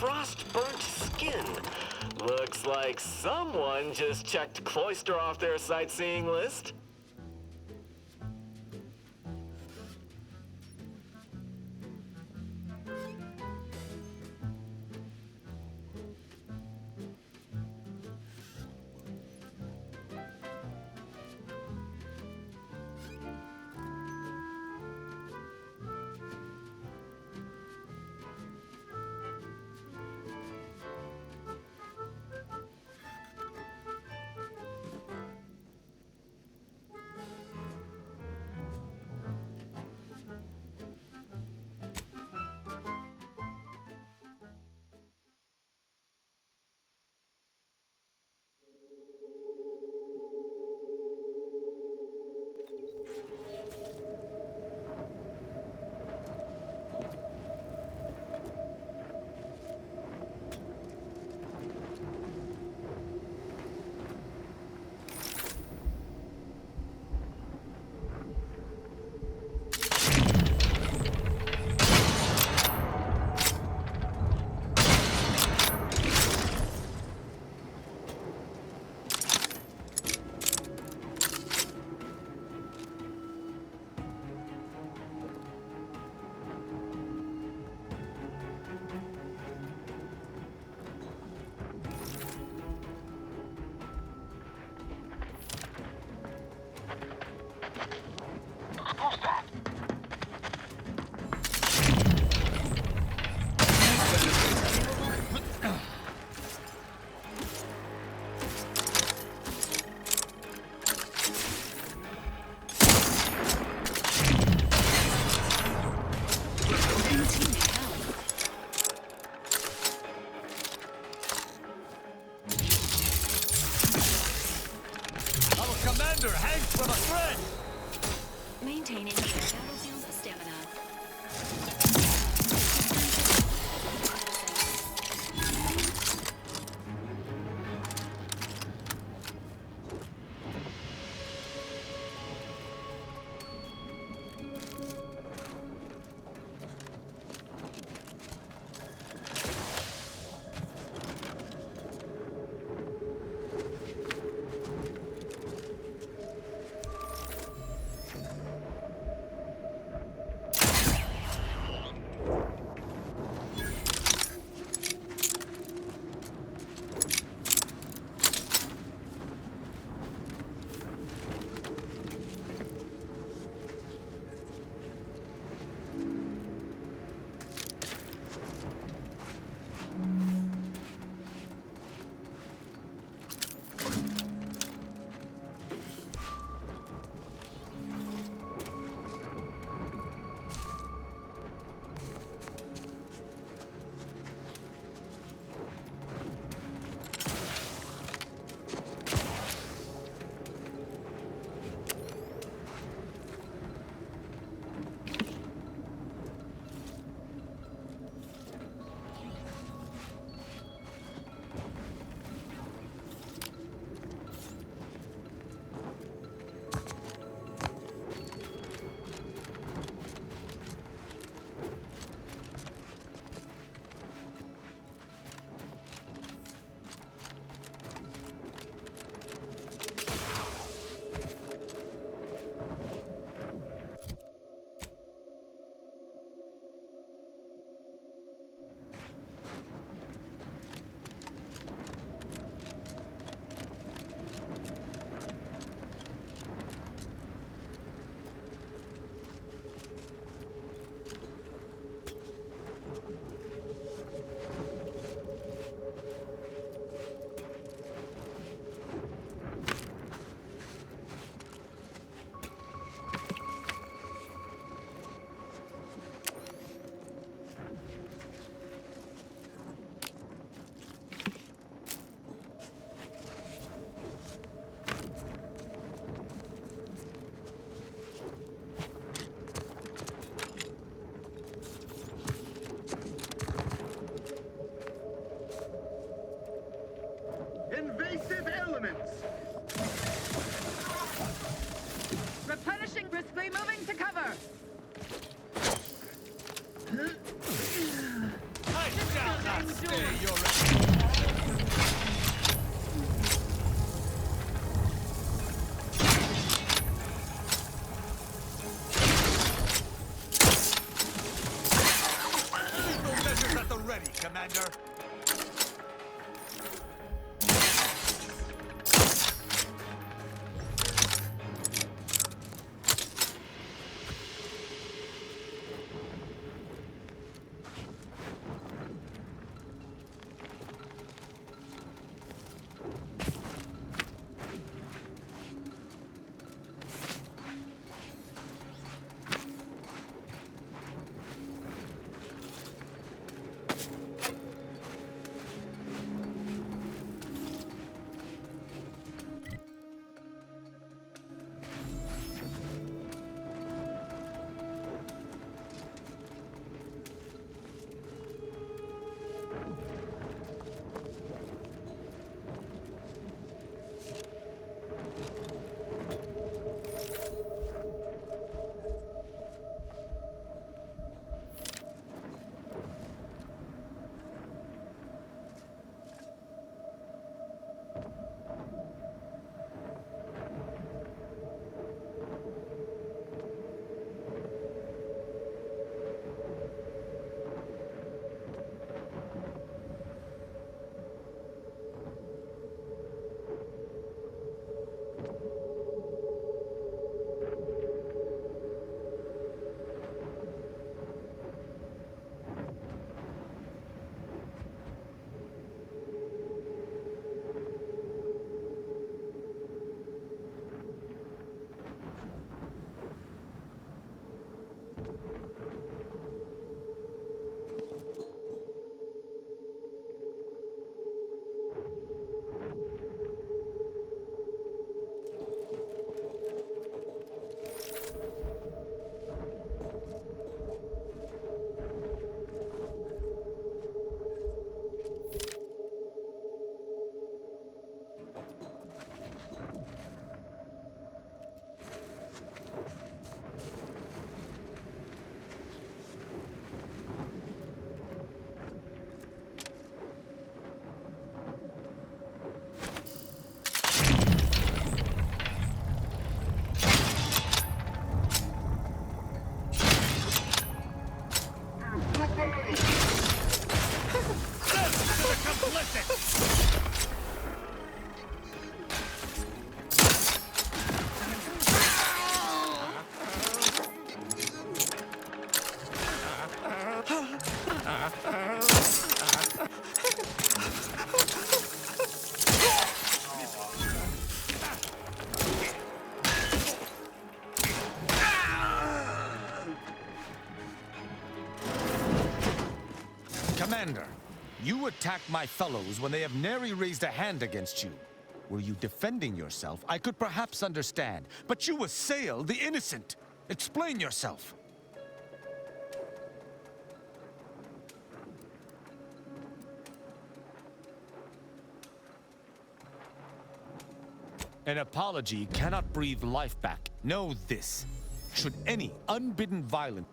frost-burnt skin. Looks like someone just checked Cloister off their sightseeing list. Commander hangs from a thread! Maintaining your battlefield stamina. Commander. Commander, you attacked my fellows when they have nary raised a hand against you. Were you defending yourself, I could perhaps understand, but you assail the innocent. Explain yourself. An apology cannot breathe life back. Know this. Should any unbidden violence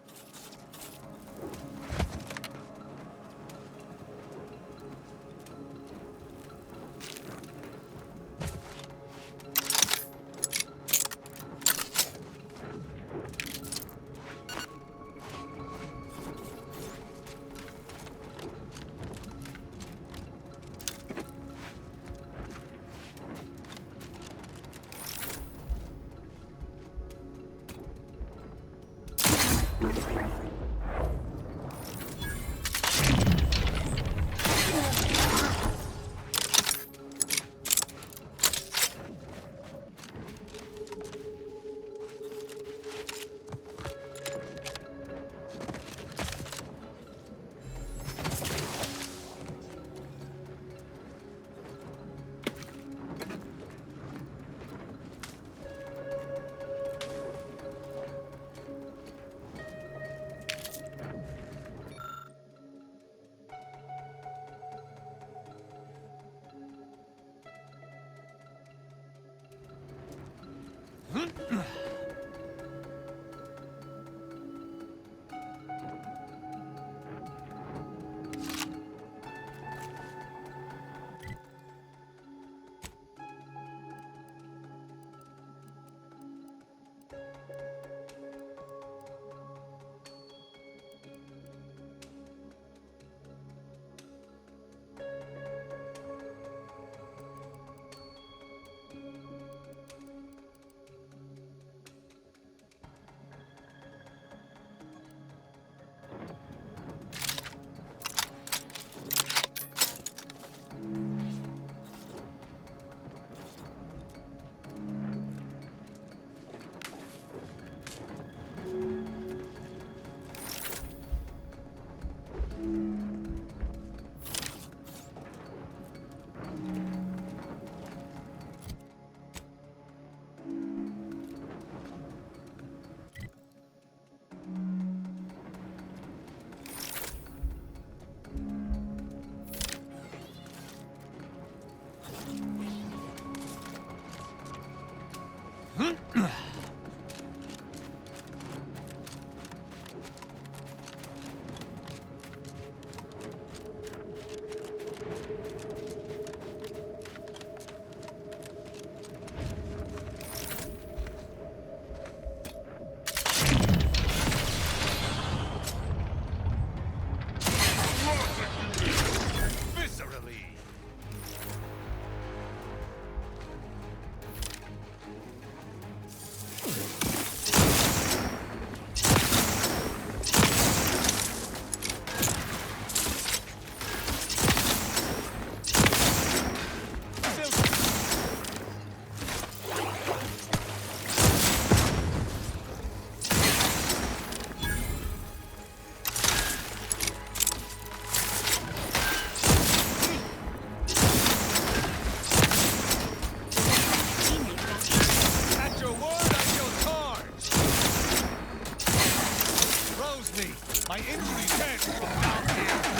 My injuries head from down here.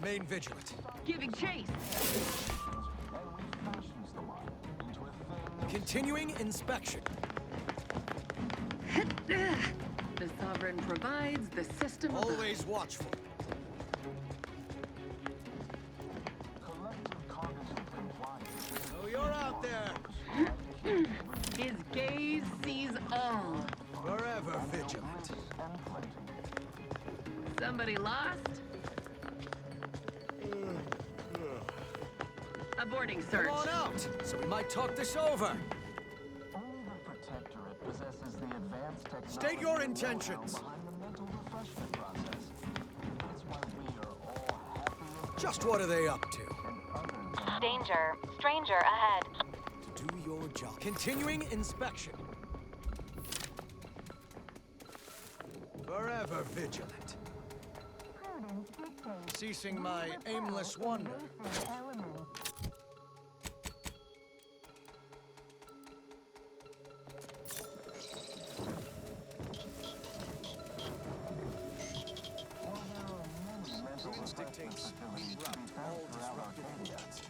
Remain vigilant. Giving chase. Continuing inspection. The Sovereign provides, the system Always watchful. So you're out there. His gaze sees all. Forever vigilant. Somebody lost? Aborting search. Come on out, so we might talk this over. Only the Protectorate possesses the advanced technology State your intentions. behind the mental refreshment process. That's why we are all happy Just what are they up to? and others Danger. Stranger ahead. Do your job. Continuing inspection. Forever vigilant. Ceasing my aimless wonder. Prudence dictates we rout all disruptive influences.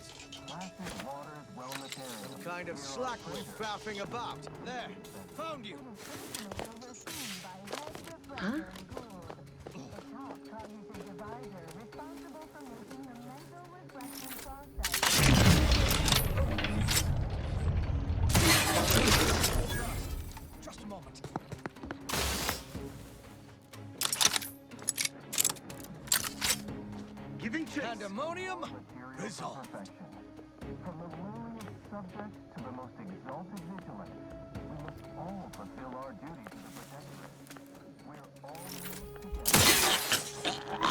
Placid waters, well-material. What kind of slack we're faffing about? There, found you. Huh? Just a moment. Giving chase. Pandemonium, Material resolved. perfection. From the lowliest subject to the most exalted vigilant, we must all fulfill our duty to the Protectorate. We're all in this together.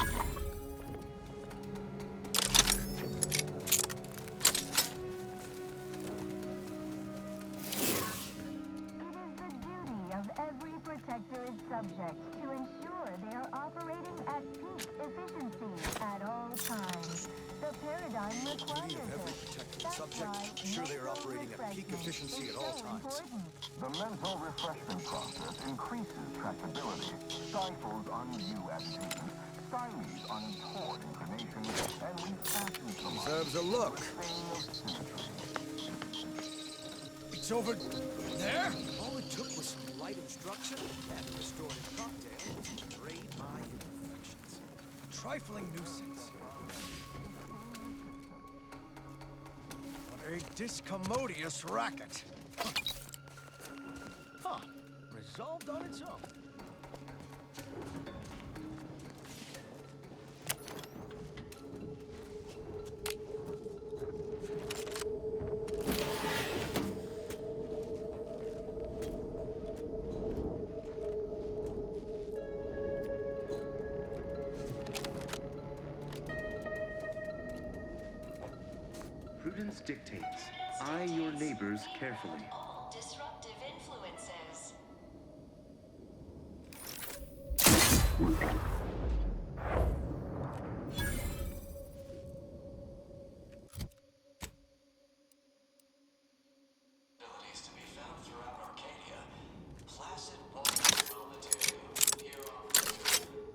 It is the duty of every Protectorate subject to ensure they are operating at peak efficiency at all times. The paradigm requires Duty of every it. protected That's subject why to ensure they are mental operating at peak refreshment efficiency is at all so times. important. The mental refreshment process increases tractability, stifles undue agitation, stymies untoward inclination, and refashions the mind Deserves a look. thing of symmetry. It's over there? All it took was some light instruction and a restorative cocktail to raid my imperfections. Trifling nuisance. What a discommodious racket. Huh. Resolved on its own. Prudence dictates, eye your neighbors carefully. All disruptive influences. Abilities to be found throughout Arcadia. Placid water raw material. Here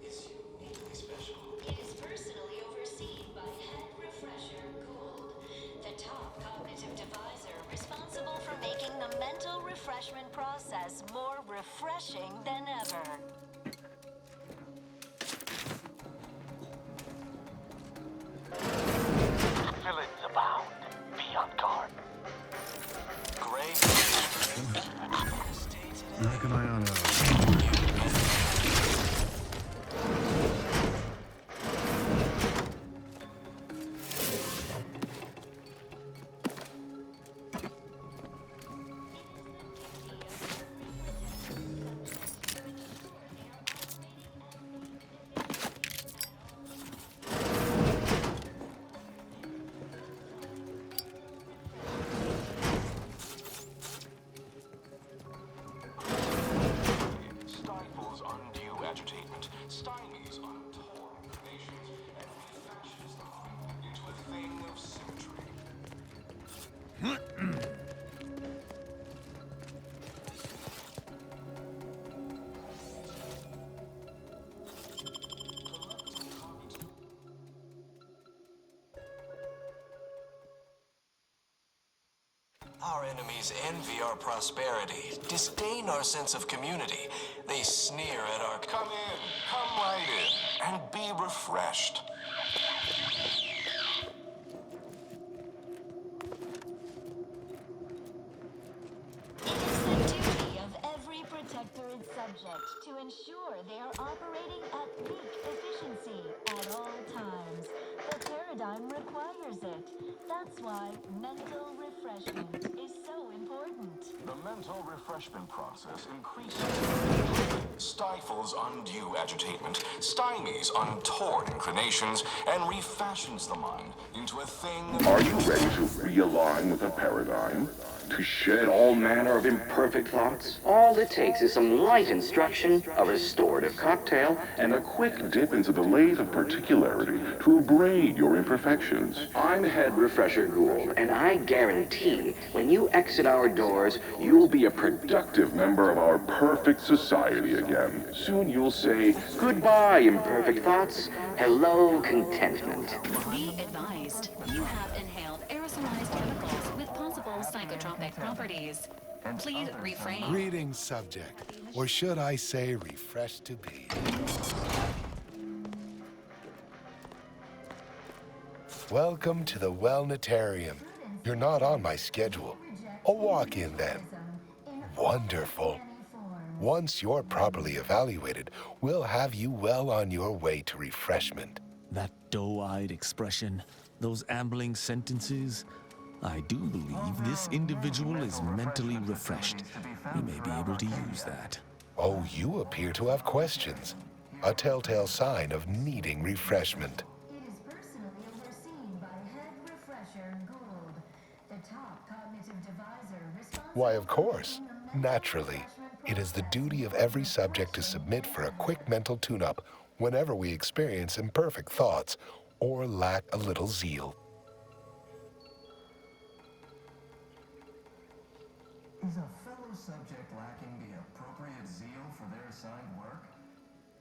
is uniquely special. It is personally overseen by Head Refresher Gould, the top cognitive deviser responsible for making the Our enemies envy our prosperity, disdain our sense of community. They sneer at our... Come in, come right in, and be refreshed. It is the duty of every Protectorate subject to ensure they are operating at peak efficiency at all times. The paradigm requires it. That's why mental refreshment is so important. The mental refreshment process increases, stifles undue agitation, stymies untoward inclinations, and refashions the mind into a thing... Are you ready to realign with the paradigm? To shed all manner of imperfect thoughts? All it takes is some light instruction, a restorative cocktail, And a quick dip into the lathe of particularity to abrade your imperfections. I'm Head Refresher Gould, and I guarantee when you exit our doors, You'll be a productive member of our perfect society again. Soon you'll say, goodbye, imperfect thoughts, hello, contentment. Be advised, you have inhaled aerosolized chemicals with possible psychotropic properties. Please refrain. Greetings, subject. Or should I say, refreshed to be. Welcome to the Wellnetarium. You're not on my schedule. A walk-in then. Wonderful. Once you're properly evaluated, we'll have you well on your way to refreshment. That doe-eyed expression, those ambling sentences. I do believe this individual is mentally refreshed. We may be able to use that. Oh, you appear to have questions. A telltale sign of needing refreshment. It is personally overseen by Head Refresher Gould, the top cognitive devisor responsible... Why, of course. Naturally. It is the duty of every subject to submit for a quick mental tune-up whenever we experience imperfect thoughts or lack a little zeal. Is a fellow subject lacking the appropriate zeal for their assigned work?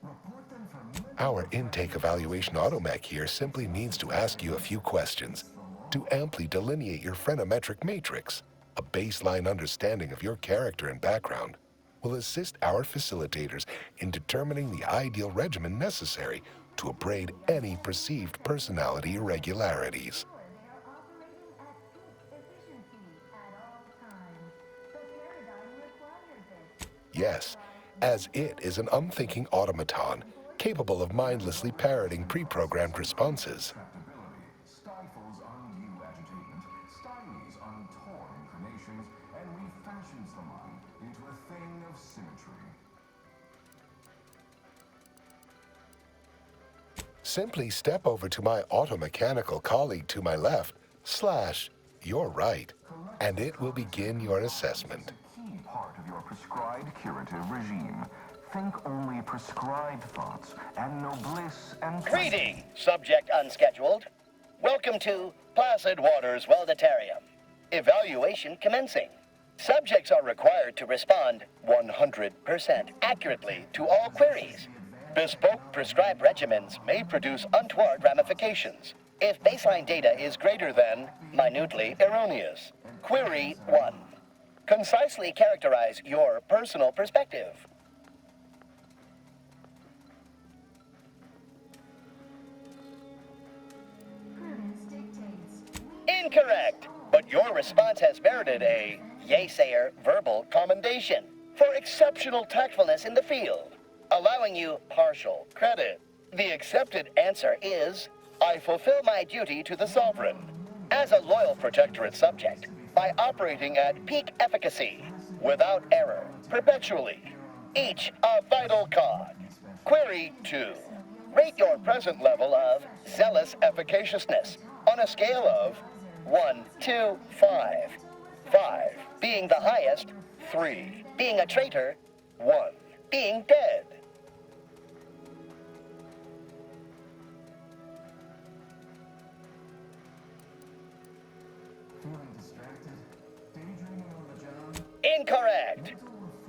Report them for... Our intake evaluation automech here simply needs to ask you a few questions to amply delineate your phreноmetric matrix. A baseline understanding of your character and background will assist our facilitators in determining the ideal regimen necessary to abrade any perceived personality irregularities. They are operating at peak efficiency at all times. The paradigm requires it. Yes, as it is an unthinking automaton capable of mindlessly parroting pre-programmed responses. Stifles undue agitation, stymies untoward inclinations, and refashions the mind into a thing of symmetry. Simply step over to my automechanical colleague to my left, / you're right, and it will begin your assessment. Key part of your prescribed curative regime. Think only prescribed thoughts, and no bliss and... Greeting, subject unscheduled. Welcome to Placid Waters Wellnetarium. Evaluation commencing. Subjects are required to respond 100% accurately to all queries. Bespoke prescribed regimens may produce untoward ramifications if baseline data is greater than minutely erroneous. Query 1. Concisely characterize your personal perspective. Prudence dictates. Incorrect, but your response has merited a yaysayer verbal commendation for exceptional tactfulness in the field, allowing you partial credit. The accepted answer is, I fulfill my duty to the Sovereign as a loyal Protectorate subject by operating at peak efficacy, without error, perpetually, each a vital cog. Query 2. Rate your present level of zealous efficaciousness on a scale of 1 to 5. 5 being the highest, 3 being a traitor, 1 being dead. Feeling distracted? Daydreaming on the job? Incorrect.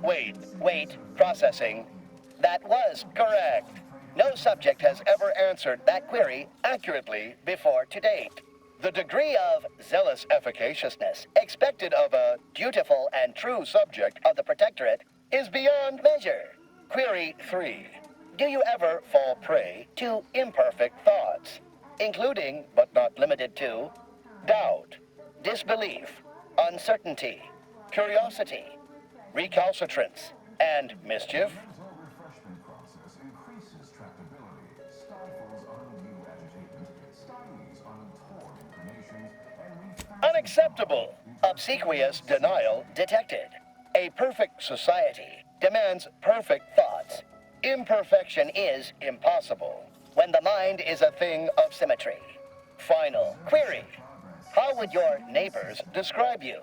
Wait, processing. That was correct. No subject has ever answered that query accurately before to date. The degree of zealous efficaciousness expected of a dutiful and true subject of the Protectorate is beyond measure. Query 3. Do you ever fall prey to imperfect thoughts, including, but not limited to, doubt, disbelief, uncertainty, curiosity, recalcitrance, and mischief? Refreshment process increases tractability, stifles undue agitation, stymies untoward inclinations, and Unacceptable. Obsequious denial detected. A perfect society demands perfect thoughts. Imperfection is impossible when the mind is a thing of symmetry. Final query. How would your neighbors describe you?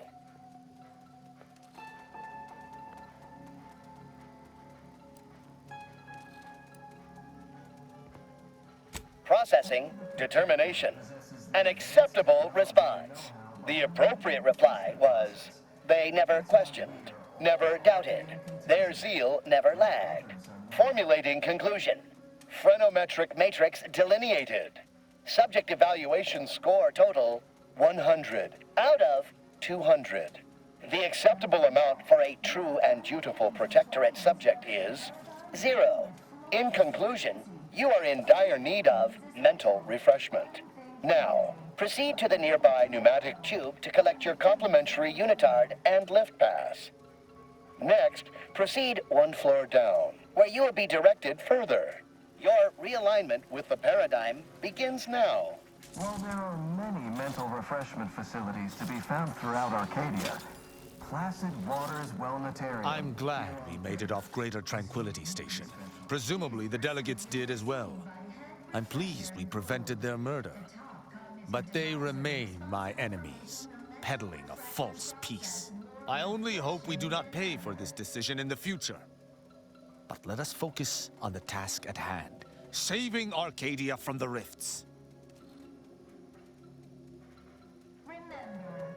Processing determination. An acceptable response. The appropriate reply was, they never questioned, never doubted. Their zeal never lagged. Formulating conclusion. Phrenometric matrix delineated. Subject evaluation score total 100 out of 200. The acceptable amount for a true and dutiful Protectorate subject is 0. In conclusion, you are in dire need of mental refreshment. Now, proceed to the nearby pneumatic tube to collect your complimentary unitard and lift pass. Next, proceed one floor down, where you will be directed further. Your realignment with the paradigm begins now. While there are many mental refreshment facilities to be found throughout Arcadia, Placid Waters Wellnetarium... I'm glad we made it off Greater Tranquility Station. Presumably the delegates did as well. I'm pleased we prevented their murder. But they remain my enemies, peddling a false peace. I only hope we do not pay for this decision in the future. But let us focus on the task at hand, saving Arcadia from the rifts. Remember,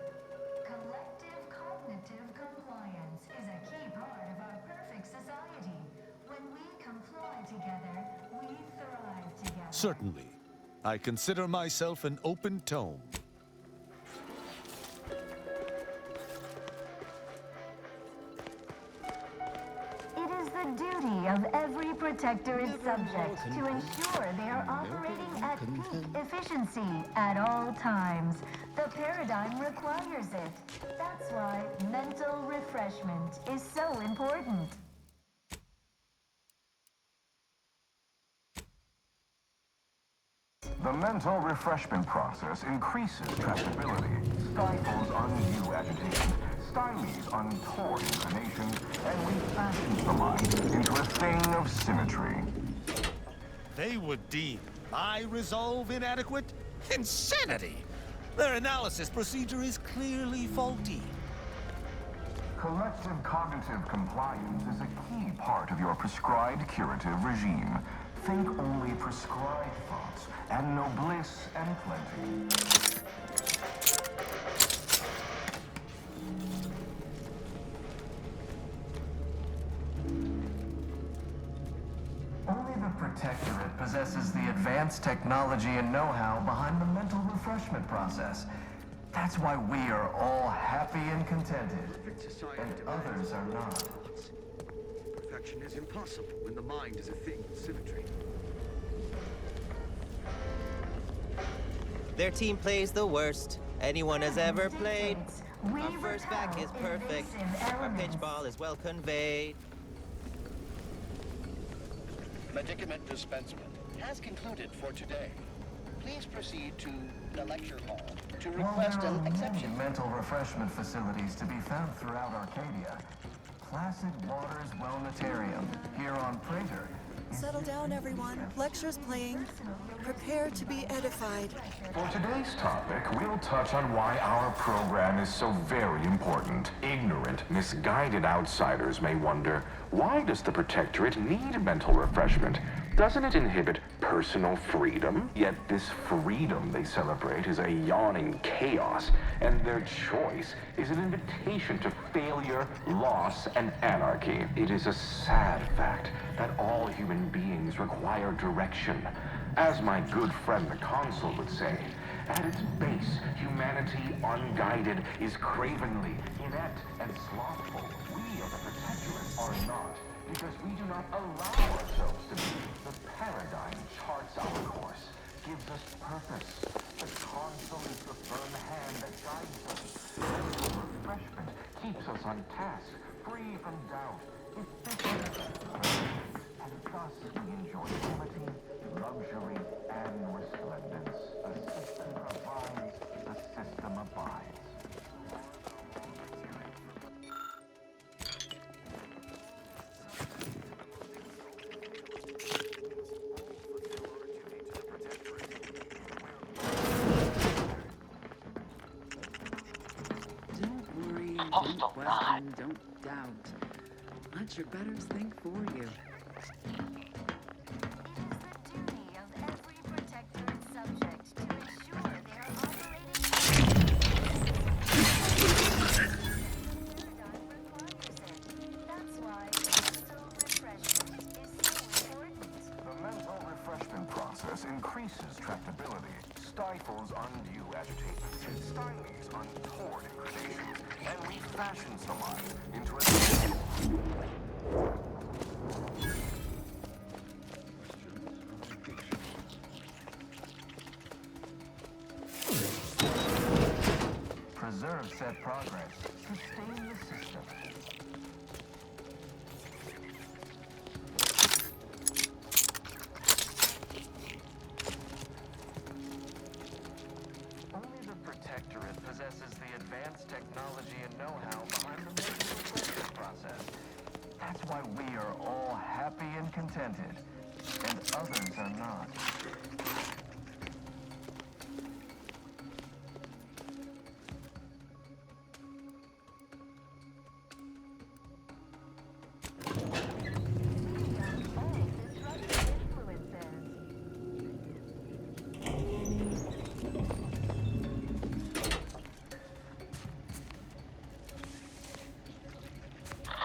collective cognitive compliance is a key part of our perfect society. When we comply together, we thrive together. Certainly. I consider myself an open tome. It is the duty of every Protectorate subject to ensure they are operating at peak efficiency at all times. The paradigm requires it. That's why mental refreshment is so important. The mental refreshment process increases tractability, stifles undue agitation, stymies untoward inclinations, and refashions the mind into a thing of symmetry. They would deem my resolve inadequate? Insanity! Their analysis procedure is clearly faulty. Collective cognitive compliance is a key part of your prescribed curative regime. Think only prescribed thoughts, and no bliss and plenty. Only the Protectorate possesses the advanced technology and know-how behind the mental refreshment process. That's why we are all happy and contented, and others are not. Perfection is impossible when the mind is a thing of symmetry. Their team plays the worst anyone has ever played. Our first back is perfect. Our pitch ball is well conveyed. Medicament dispensement has concluded for today. Please proceed to the lecture hall to request While there an are exception. many mental refreshment facilities to be found throughout Arcadia, Placid Waters Wellnetarium here on Praetor. Settle down, everyone. Lecture's playing. Prepare to be edified. For today's topic, we'll touch on why our program is so very important. Ignorant, misguided outsiders may wonder, why does the Protectorate need mental refreshment? Doesn't it inhibit personal freedom? Yet this freedom they celebrate is a yawning chaos, and their choice is an invitation to failure, loss, and anarchy. It is a sad fact that all human beings require direction, As my good friend the consul would say, at its base, humanity unguided is cravenly, inept, and slothful. We of the Protectorate are not, because we do not allow ourselves to be. The paradigm charts our course, gives us purpose. The consul is the firm hand that guides us. Mental refreshment keeps us on task, free from doubt, efficient, and thus we enjoy liberty, luxury, and resplendence. The system provides, the system abides. Don't worry, don't question, don't doubt. Let your betters think for you. Increases tractability, stifles undue agitation, stymies untoward inclinations, and refashions the mind into a... Preserve said progress. Sustain the system. Possesses the advanced technology and know-how behind the mental refreshment process. That's why we are all happy and contented, and others are not.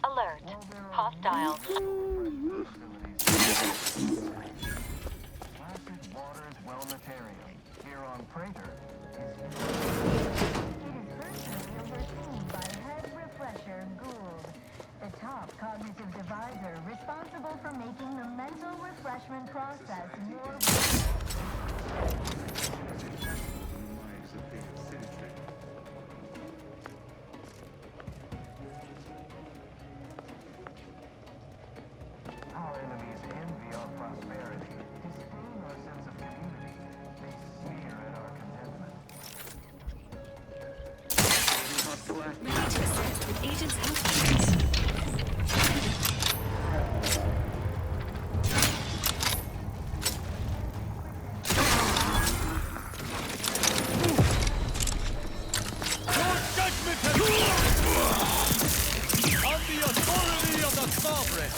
Alert. Hostiles. Placid Waters Wellnatarium, here on Praetor, It is personally overseen by Head Refresher Gould, the top cognitive divisor responsible for making the mental refreshment process more... Our enemies envy our prosperity, disdain our sense of community. They sneer at our contentment. Ready to assist with Agent's outcomes. On the authority of the Sovereign!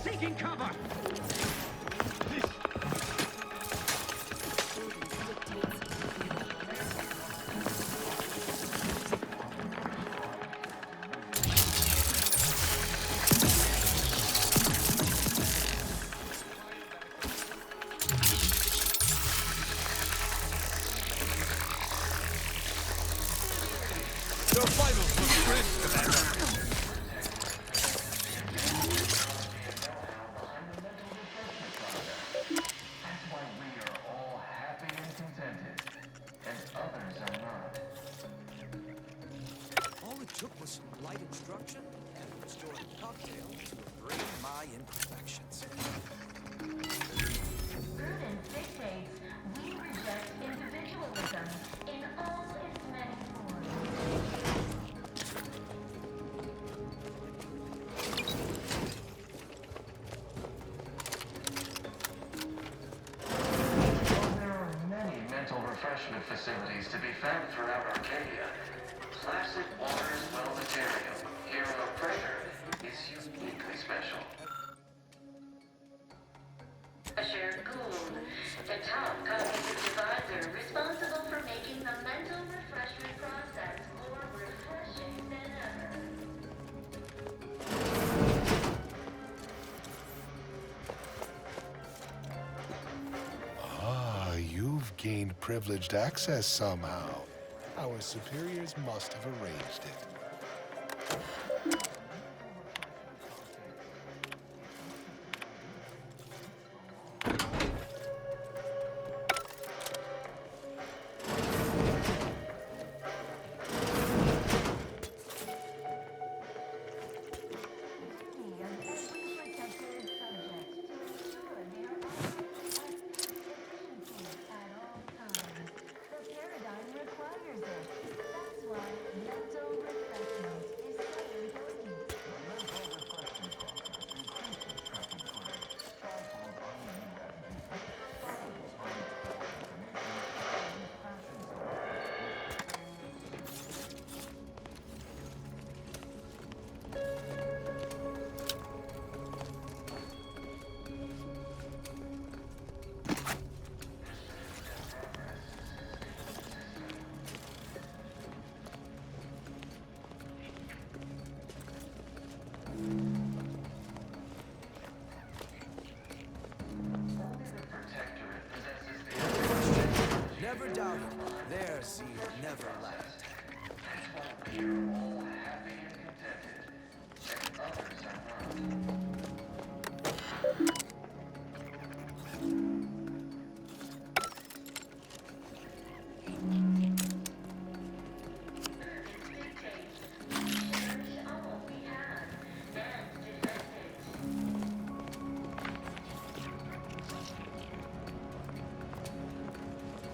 Seeking cover! Your vitals look brisk, Commander. That's why we are all happy and contented, and others are not. All it took was some light instruction and a restorative cocktail to upgrade my imperfections. Prudence dictates we reject individualism in all its many forms. There are many mental refreshment facilities to be found throughout Arcadia. Placid Waters Wellnatarium, here on Praetor, is uniquely special. The top cognitive advisor responsible for making the mental refreshment process more refreshing than ever. Ah, you've gained privileged access somehow. Our superiors must have arranged it. Never doubt it. Their seed never lacked.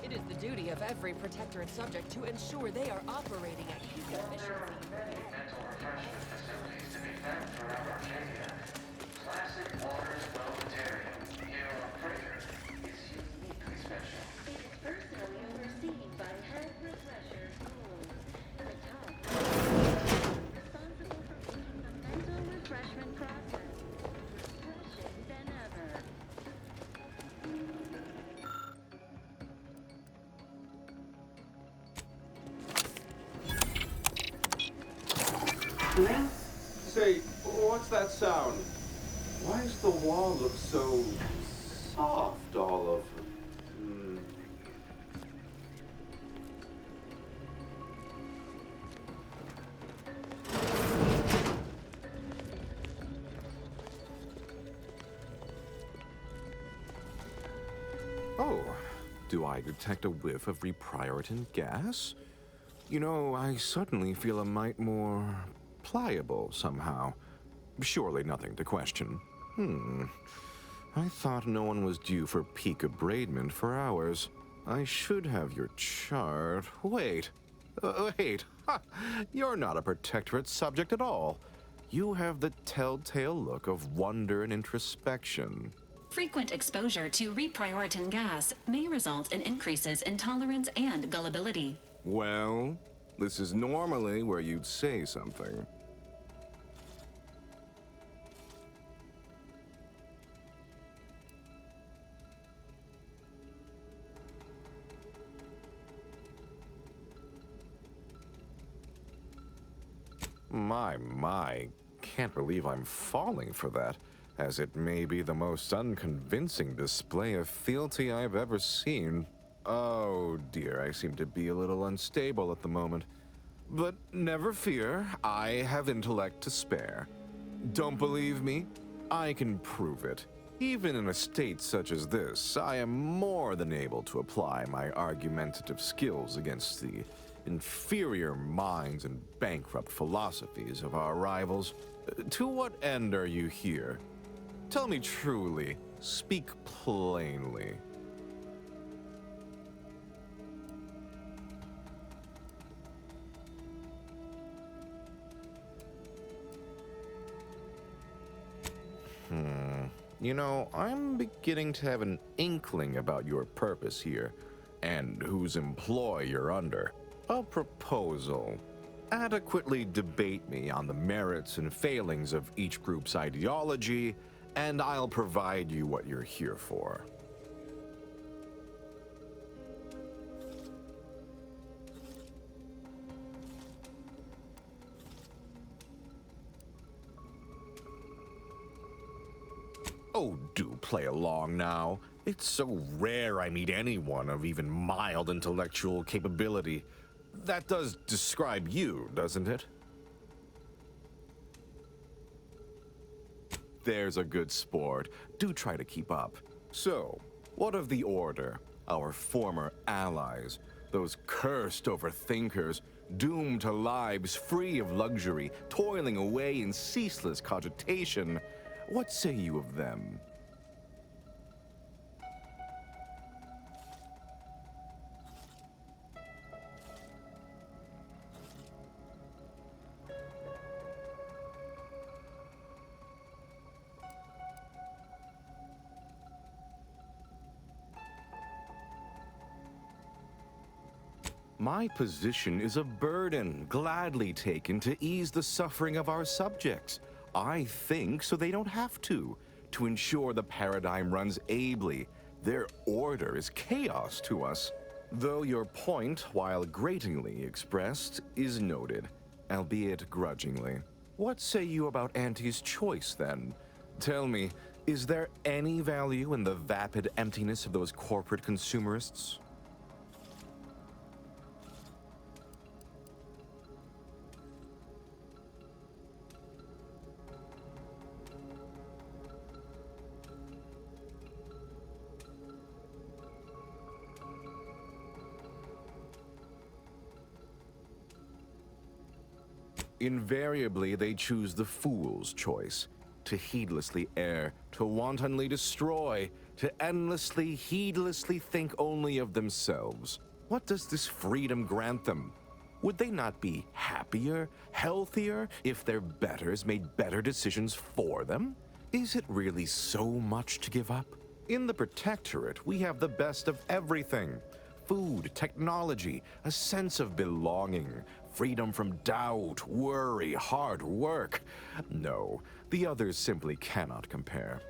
It is the duty of every Protectorate subject to ensure they are operating at peak efficiency. Mental refreshment facilities to be found throughout Arcadia. Classic Waters Wellitarium, here on Prager, is uniquely special. It is personally overseen by Head Refresher Gould. The top responsible for making the mental refreshment process more refreshing than ever. Say, what's that sound? Why does the wall look so soft all over? Oh, do I detect a whiff of reprioritin gas? You know, I suddenly feel a mite more pliable somehow. Surely nothing to question. I thought no one was due for peak abradement for hours. I should have your chart. Wait. Wait. Ha! You're not a Protectorate subject at all. You have the telltale look of wonder and introspection. Frequent exposure to reprioritin gas may result in increases in tolerance and gullibility. Well, this is normally where you'd say something. My, can't believe I'm falling for that, as it may be the most unconvincing display of fealty I've ever seen. Oh dear, I seem to be a little unstable at the moment. But never fear, I have intellect to spare. Don't believe me? I can prove it. Even in a state such as this, I am more than able to apply my argumentative skills against the inferior minds and bankrupt philosophies of our rivals. To what end are you here? Tell me truly, speak plainly. You know, I'm beginning to have an inkling about your purpose here, and whose employ you're under. A proposal. Adequately debate me on the merits and failings of each group's ideology, and I'll provide you what you're here for. Oh, do play along now. It's so rare I meet anyone of even mild intellectual capability. That does describe you, doesn't it? There's a good sport. Do try to keep up. So, what of the Order? Our former allies? Those cursed overthinkers, doomed to lives free of luxury, toiling away in ceaseless cogitation. What say you of them? My position is a burden gladly taken to ease the suffering of our subjects. I think so they don't have to ensure the paradigm runs ably. Their order is chaos to us. Though your point, while gratingly expressed, is noted, albeit grudgingly. What say you about Auntie's choice, then? Tell me, is there any value in the vapid emptiness of those corporate consumerists? Invariably, they choose the fool's choice. To heedlessly err, to wantonly destroy, to endlessly, heedlessly think only of themselves. What does this freedom grant them? Would they not be happier, healthier, if their betters made better decisions for them? Is it really so much to give up? In the Protectorate, we have the best of everything. Food, technology, a sense of belonging, freedom from doubt, worry, hard work. No, the others simply cannot compare.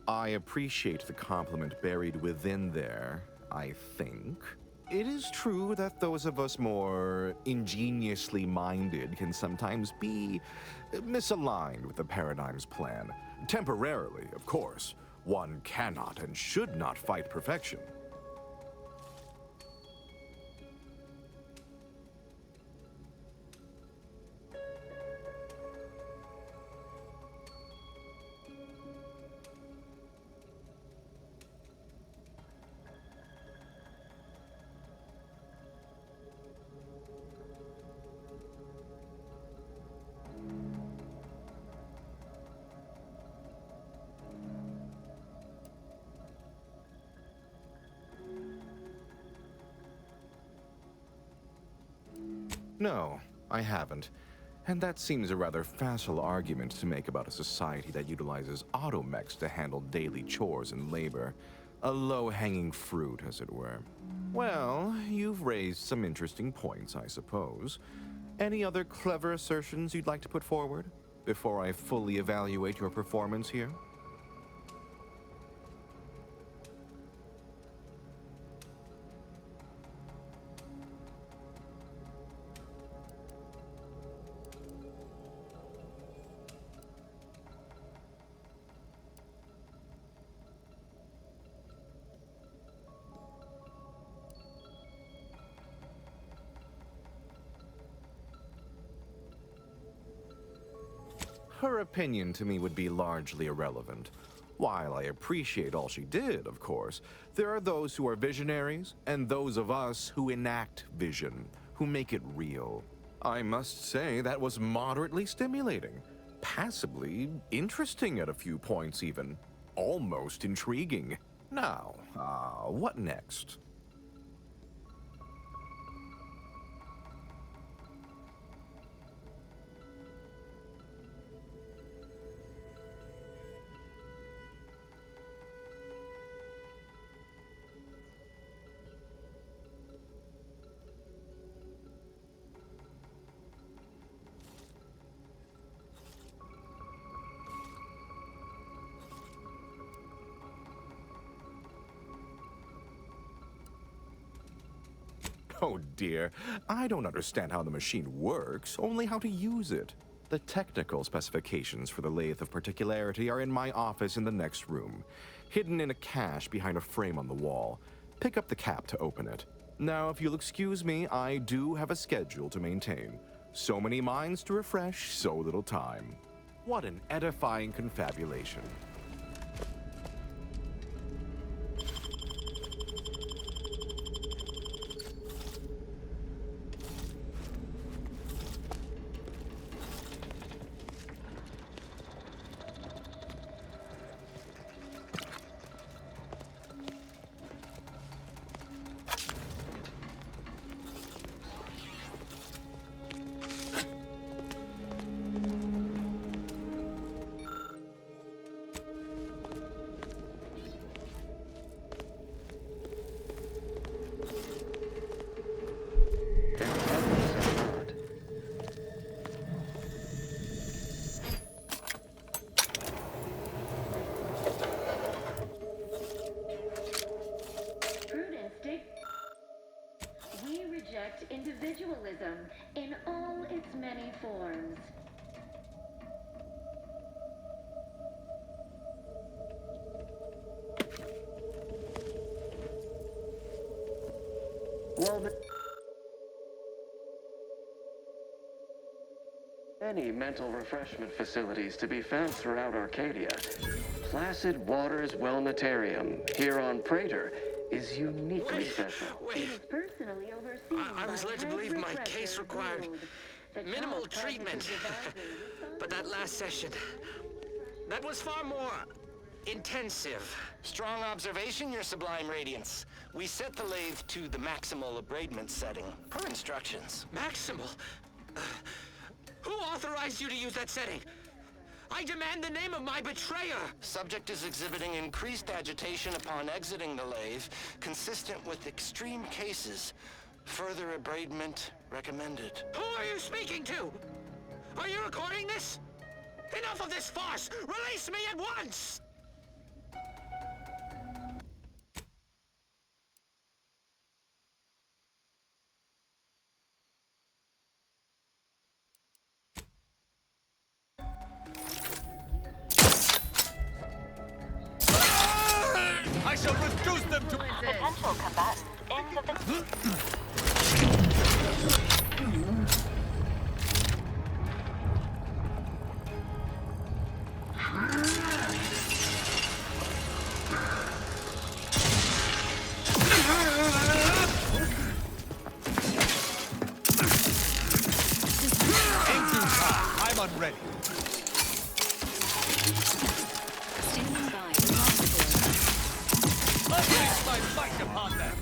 I appreciate the compliment buried within there, I think. It is true that those of us more ingeniously minded can sometimes be misaligned with the paradigm's plan. Temporarily, of course. One cannot and should not fight perfection. No, I haven't. And that seems a rather facile argument to make about a society that utilizes automechs to handle daily chores and labor. A low-hanging fruit, as it were. Well, you've raised some interesting points, I suppose. Any other clever assertions you'd like to put forward before I fully evaluate your performance here? Her opinion to me would be largely irrelevant. While I appreciate all she did, of course, there are those who are visionaries, and those of us who enact vision, who make it real. I must say that was moderately stimulating, passably interesting at a few points even, almost intriguing. Now, what next? Oh dear, I don't understand how the machine works, only how to use it. The technical specifications for the Lathe of Particularity are in my office in the next room, hidden in a cache behind a frame on the wall. Pick up the cap to open it. Now, if you'll excuse me, I do have a schedule to maintain. So many minds to refresh, so little time. What an edifying confabulation. We reject individualism in all its many forms. Many mental refreshment facilities to be found throughout Arcadia. Placid Waters Wellnetarium here on Praetor is uniquely special. Personally overseen I was by led to Head believe my Refresher case required Gould, the minimal top treatment. cognitive But that last session, that was far more intensive. Strong observation, Your Sublime Radiance. We set the lathe to the maximal abradement setting, per instructions. Maximal? Who authorized you to use that setting? I demand the name of my betrayer! Subject is exhibiting increased agitation upon exiting the lathe, consistent with extreme cases. Further abradement recommended. Who are you speaking to? Are you recording this? Enough of this farce! Release me at once! I shall reduce them to Potential combatants in the vicinity. I'm unready. Standing by to possible. Unleash my might upon them.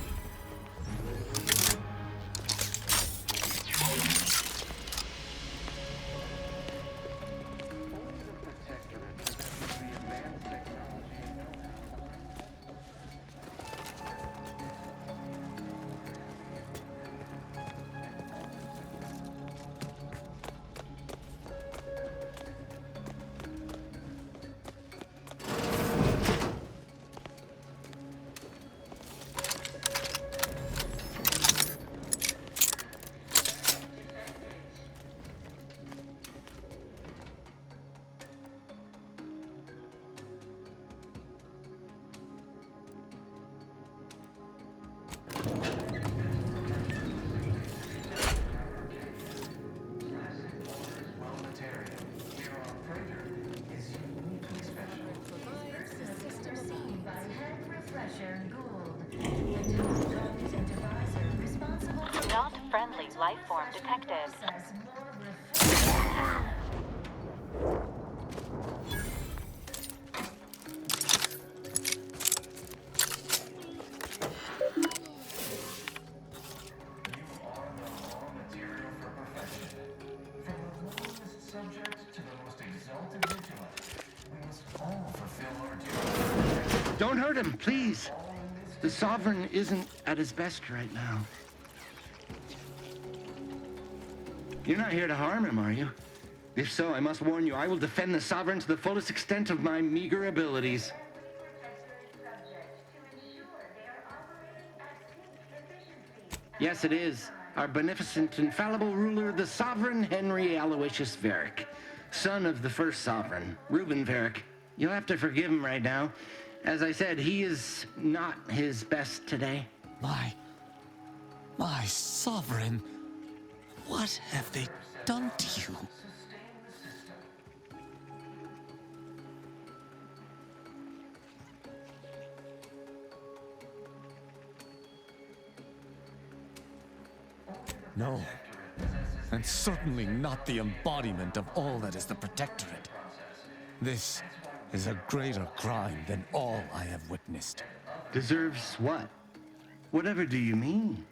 Not friendly life form detected. Don't hurt him, please. The Sovereign isn't at his best right now. You're not here to harm him, are you? If so, I must warn you, I will defend the Sovereign to the fullest extent of my meager abilities. Yes, it is. Our beneficent, infallible ruler, the sovereign Henry Aloysius Varric, son of the first sovereign, Reuben Varric. You'll have to forgive him right now. As I said, he is not his best today. My sovereign, what have they done to you? No, and certainly not the embodiment of all that is the Protectorate. This is a greater crime than all I have witnessed. Deserves what? Whatever do you mean?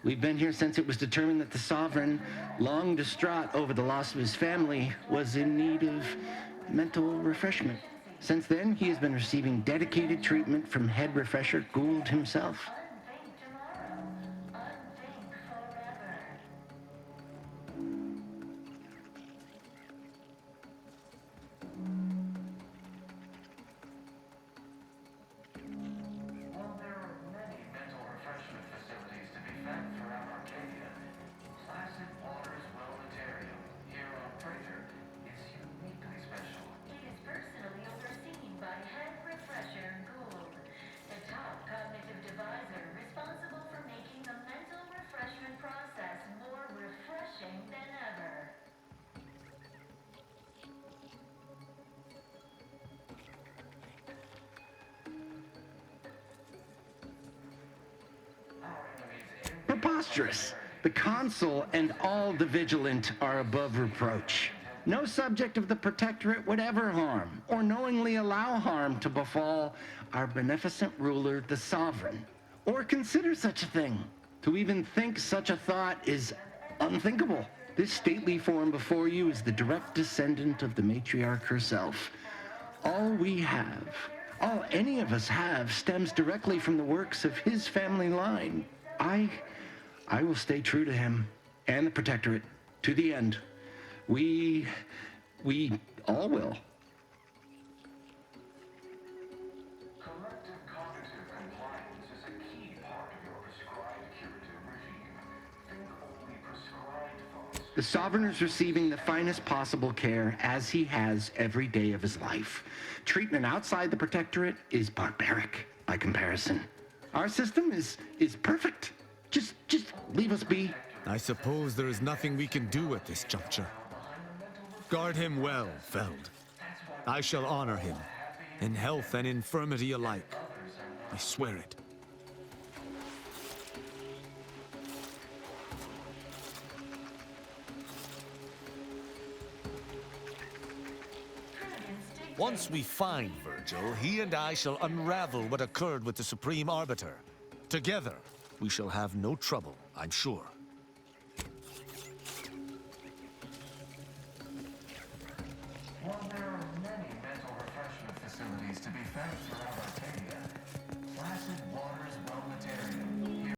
We've been here since it was determined that the Sovereign, long distraught over the loss of his family, was in need of mental refreshment. Since then, he has been receiving dedicated treatment from head refresher Gould himself. While there are many mental refreshment facilities to be found throughout Arcadia, Placid Waters Wellnatarium here on Praetor is uniquely special. It is personally overseen by head refresher Gould, the top cognitive devisor responsible for making the mental refreshment process more refreshing than ever. Preposterous! The Consul and all the Vigilant are above reproach. No subject of the Protectorate would ever harm, or knowingly allow harm to befall our beneficent ruler, the Sovereign, or consider such a thing. To even think such a thought is unthinkable. This stately form before you is the direct descendant of the matriarch herself. All we have, all any of us have, stems directly from the works of his family line. I will stay true to him and the Protectorate to the end. We all will. Collective cognitive compliance is a key part of your prescribed curative regime. Think only prescribed thoughts. The Sovereign is receiving the finest possible care, as he has every day of his life. Treatment outside the Protectorate is barbaric by comparison. Our system is perfect. Just leave us be. I suppose there is nothing we can do at this juncture. Guard him well, Feld. I shall honor him, in health and infirmity alike. I swear it. Once we find Virgil, he and I shall unravel what occurred with the Supreme Arbiter. Together, we shall have no trouble, I'm sure. While there are many mental refreshment facilities to be found throughout Arcadia, Placid Waters Wellnatarium